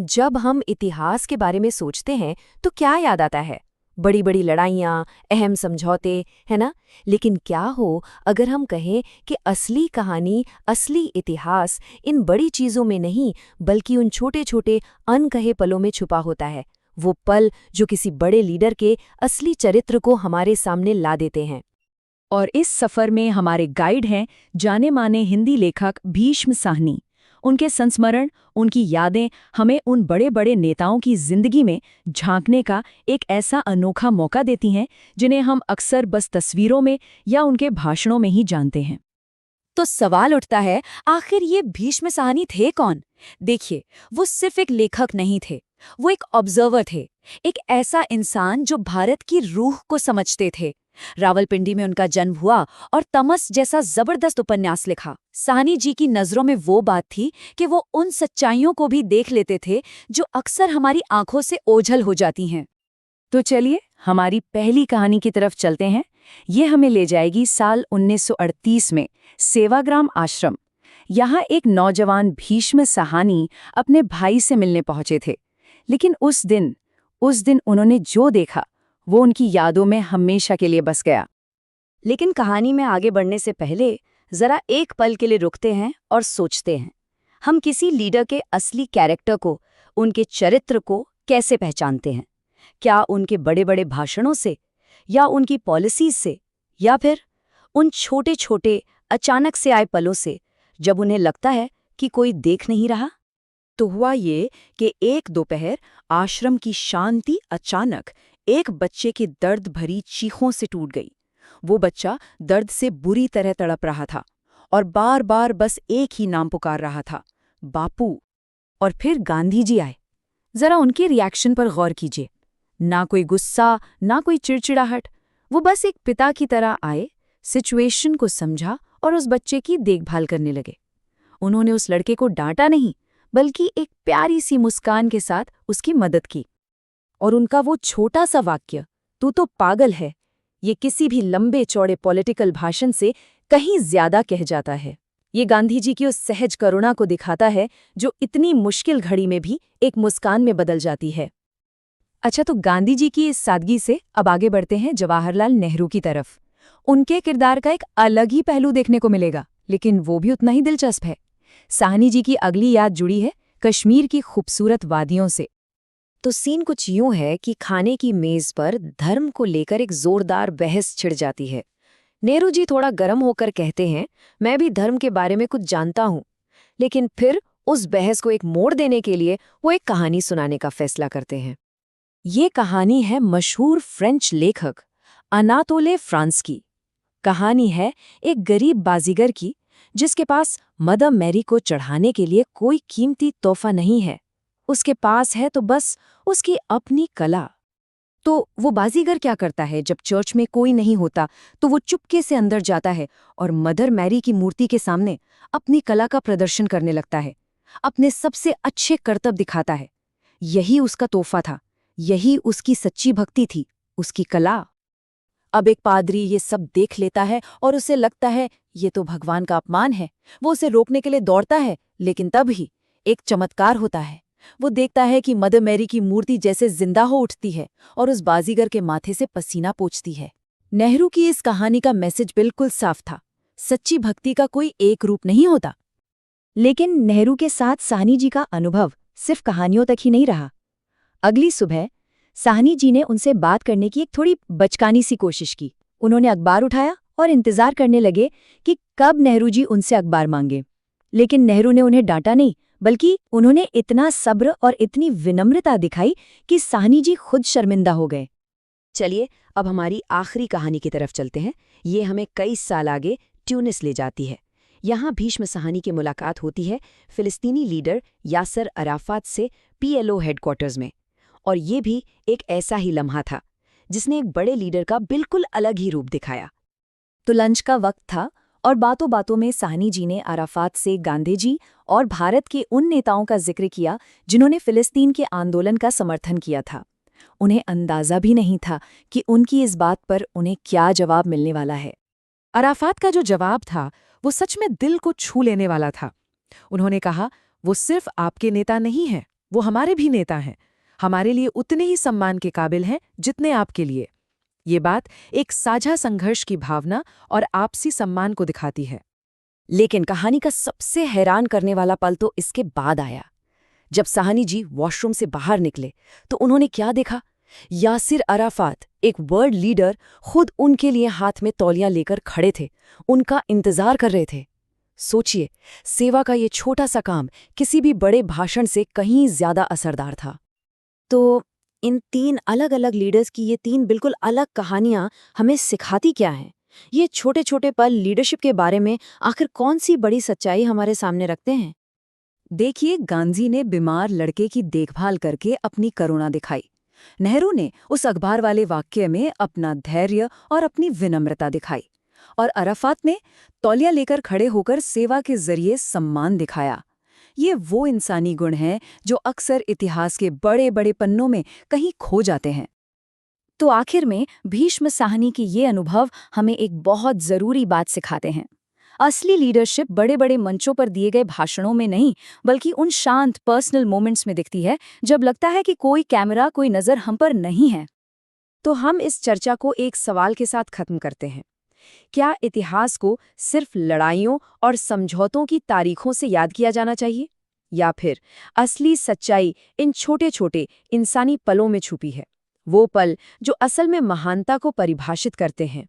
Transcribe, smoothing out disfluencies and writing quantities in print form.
जब हम इतिहास के बारे में सोचते हैं तो क्या याद आता है? बड़ी बड़ी लड़ाइयाँ, अहम समझौते, है ना? लेकिन क्या हो अगर हम कहें कि असली कहानी, असली इतिहास इन बड़ी चीज़ों में नहीं बल्कि उन छोटे छोटे अनकहे पलों में छुपा होता है। वो पल जो किसी बड़े लीडर के असली चरित्र को हमारे सामने ला देते हैं। और इस सफर में हमारे गाइड हैं जाने माने हिंदी लेखक भीष्म साहनी। उनके संस्मरण, उनकी यादें हमें उन बड़े बड़े नेताओं की जिंदगी में झांकने का एक ऐसा अनोखा मौका देती हैं जिन्हें हम अक्सर बस तस्वीरों में या उनके भाषणों में ही जानते हैं। तो सवाल उठता है, आखिर ये भीष्म साहनी थे कौन? देखिए, वो सिर्फ एक लेखक नहीं थे, वो एक ऑब्जर्वर थे, एक ऐसा इंसान जो भारत की रूह को समझते थे। रावलपिंडी में उनका जन्म हुआ और तमस जैसा जबरदस्त उपन्यास लिखा। साहनी जी की नजरों में वो बात थी कि वो उन सच्चाइयों को भी देख लेते थे जो अक्सर हमारी आंखों से ओझल हो जाती हैं। तो चलिए हमारी पहली कहानी की तरफ चलते हैं। ये हमें ले जाएगी साल 1938 में सेवाग्राम आश्रम। यहाँ एक नौजवान भीष्म साहनी अपने भाई से मिलने पहुंचे थे। लेकिन उस दिन उन्होंने जो देखा वो उनकी यादों में हमेशा के लिए बस गया। लेकिन कहानी में आगे बढ़ने से पहले जरा एक पल के लिए रुकते हैं और सोचते हैं, हम किसी लीडर के असली कैरेक्टर को, उनके चरित्र को कैसे पहचानते हैं? क्या उनके बड़े बड़े भाषणों से, या उनकी पॉलिसीज से, या फिर उन छोटे छोटे अचानक से आए पलों से जब उन्हें लगता है कि कोई देख नहीं रहा? तो हुआ ये कि एक दोपहर आश्रम की शांति अचानक एक बच्चे की दर्द भरी चीखों से टूट गई। वो बच्चा दर्द से बुरी तरह तड़प रहा था और बार बार बस एक ही नाम पुकार रहा था, बापू। और फिर गांधी जी आए। जरा उनके रिएक्शन पर गौर कीजिए। ना कोई गुस्सा, ना कोई चिड़चिड़ाहट। वो बस एक पिता की तरह आए, सिचुएशन को समझा और उस बच्चे की देखभाल करने लगे। उन्होंने उस लड़के को डांटा नहीं, बल्कि एक प्यारी सी मुस्कान के साथ उसकी मदद की। और उनका वो छोटा सा वाक्य, तू तो पागल है, ये किसी भी लंबे चौड़े पॉलिटिकल भाषण से कहीं ज्यादा कह जाता है। ये गांधी जी की उस सहज करुणा को दिखाता है जो इतनी मुश्किल घड़ी में भी एक मुस्कान में बदल जाती है। अच्छा, तो गांधी जी की इस सादगी से अब आगे बढ़ते हैं जवाहरलाल नेहरू की तरफ। उनके किरदार का एक अलग ही पहलू देखने को मिलेगा, लेकिन वो भी उतना ही दिलचस्प है। साहनी जी की अगली याद जुड़ी है कश्मीर की खूबसूरत वादियों से। तो सीन कुछ यूं है कि खाने की मेज पर धर्म को लेकर एक जोरदार बहस छिड़ जाती है। नेहरू जी थोड़ा गर्म होकर कहते हैं, मैं भी धर्म के बारे में कुछ जानता हूं। लेकिन फिर उस बहस को एक मोड़ देने के लिए वो एक कहानी सुनाने का फैसला करते हैं। ये कहानी है मशहूर फ्रेंच लेखक अनातोले फ्रांस की। कहानी है एक गरीब बाजीगर की जिसके पास मदर मैरी को चढ़ाने के लिए कोई कीमती तोहफा नहीं है। उसके पास है तो बस उसकी अपनी कला। तो वो बाजीगर क्या करता है, जब चर्च में कोई नहीं होता तो वो चुपके से अंदर जाता है और मदर मैरी की मूर्ति के सामने अपनी कला का प्रदर्शन करने लगता है, अपने सबसे अच्छे करतब दिखाता है। यही उसका तोहफा था, यही उसकी सच्ची भक्ति थी, उसकी कला। अब एक पादरी ये सब देख लेता है और उसे लगता है ये तो भगवान का अपमान है। वो उसे रोकने के लिए दौड़ता है, लेकिन तभी एक चमत्कार होता है। वो देखता है कि मदर मैरी की मूर्ति जैसे जिंदा हो उठती है और उस बाजीगर के माथे से पसीना पोंछती है। नेहरू की इस कहानी का मैसेज बिल्कुल साफ था, सच्ची भक्ति का कोई एक रूप नहीं होता। लेकिन नेहरू के साथ साहनी जी का अनुभव सिर्फ कहानियों तक ही नहीं रहा। अगली सुबह साहनी जी ने उनसे बात करने की एक थोड़ी बचकानी सी कोशिश की। उन्होंने अखबार उठाया और इंतजार करने लगे कि कब नेहरू जी उनसे अखबार मांगे। लेकिन नेहरू ने उन्हें डांटा नहीं, बल्कि उन्होंने इतना सब्र और इतनी विनम्रता दिखाई कि साहनी जी खुद शर्मिंदा हो गए। चलिए अब हमारी आखिरी कहानी की तरफ चलते हैं। ये हमें कई साल आगे ट्यूनिस ले जाती है। यहाँ भीष्म साहनी की मुलाकात होती है फिलिस्तीनी लीडर यासर अराफात से पीएलओ हेडक्वार्टर्स में। और ये भी एक ऐसा ही लम्हा था जिसने एक बड़े लीडर का बिल्कुल अलग ही रूप दिखाया। तो लंच का वक्त था और बातों बातों में साहनी जी ने अराफात से गांधी जी और भारत के उन नेताओं का जिक्र किया जिन्होंने फिलिस्तीन के आंदोलन का समर्थन किया था। उन्हें अंदाजा भी नहीं था कि उनकी इस बात पर उन्हें क्या जवाब मिलने वाला है। अराफात का जो जवाब था वो सच में दिल को छू लेने वाला था। उन्होंने कहा, वो सिर्फ आपके नेता नहीं हैं, वो हमारे भी नेता हैं, हमारे लिए उतने ही सम्मान के काबिल हैं जितने आपके लिए। ये बात एक साझा संघर्ष की भावना और आपसी सम्मान को दिखाती है। लेकिन कहानी का सबसे हैरान करने वाला पल तो इसके बाद आया। जब साहनी जी वॉशरूम से बाहर निकले तो उन्होंने क्या देखा? यासिर अराफात, एक वर्ल्ड लीडर, खुद उनके लिए हाथ में तौलियां लेकर खड़े थे, उनका इंतजार कर रहे थे। सोचिए, सेवा का ये छोटा सा काम किसी भी बड़े भाषण से कहीं ज्यादा असरदार था। तो इन 3 अलग-अलग लीडर्स की ये 3 बिल्कुल अलग कहानियां हमें सिखाती क्या हैं? ये छोटे-छोटे पल लीडरशिप के बारे में आखिर कौन सी बड़ी सच्चाई हमारे सामने रखते हैं? देखिए, गांधी ने बीमार लड़के की देखभाल करके अपनी करुणा दिखाई। नेहरू ने उस अखबार वाले वाक्य में अपना धैर्य और अपनी विनम्रता दिखाई। और अराफात ने तौलिया लेकर खड़े होकर सेवा के जरिए सम्मान दिखाया। ये वो इंसानी गुण हैं जो अक्सर इतिहास के बड़े-बड़े पन्नों में कहीं खो जाते हैं। तो आखिर में भीष्म साहनी की ये अनुभव हमें एक बहुत जरूरी बात सिखाते हैं। असली लीडरशिप बड़े-बड़े मंचों पर दिए गए भाषणों में नहीं, बल्कि उन शांत पर्सनल मोमेंट्स में दिखती है, जब लगता है कि कोई कैमरा, कोई नजर हम पर नहीं है। तो हम इस चर्चा को एक सवाल के साथ खत्म करते हैं। क्या इतिहास को सिर्फ लड़ाइयों और समझौतों की तारीखों से याद किया जाना चाहिए, या फिर असली सच्चाई इन छोटे-छोटे इंसानी पलों में छुपी है? वो पल जो असल में महानता को परिभाषित करते हैं।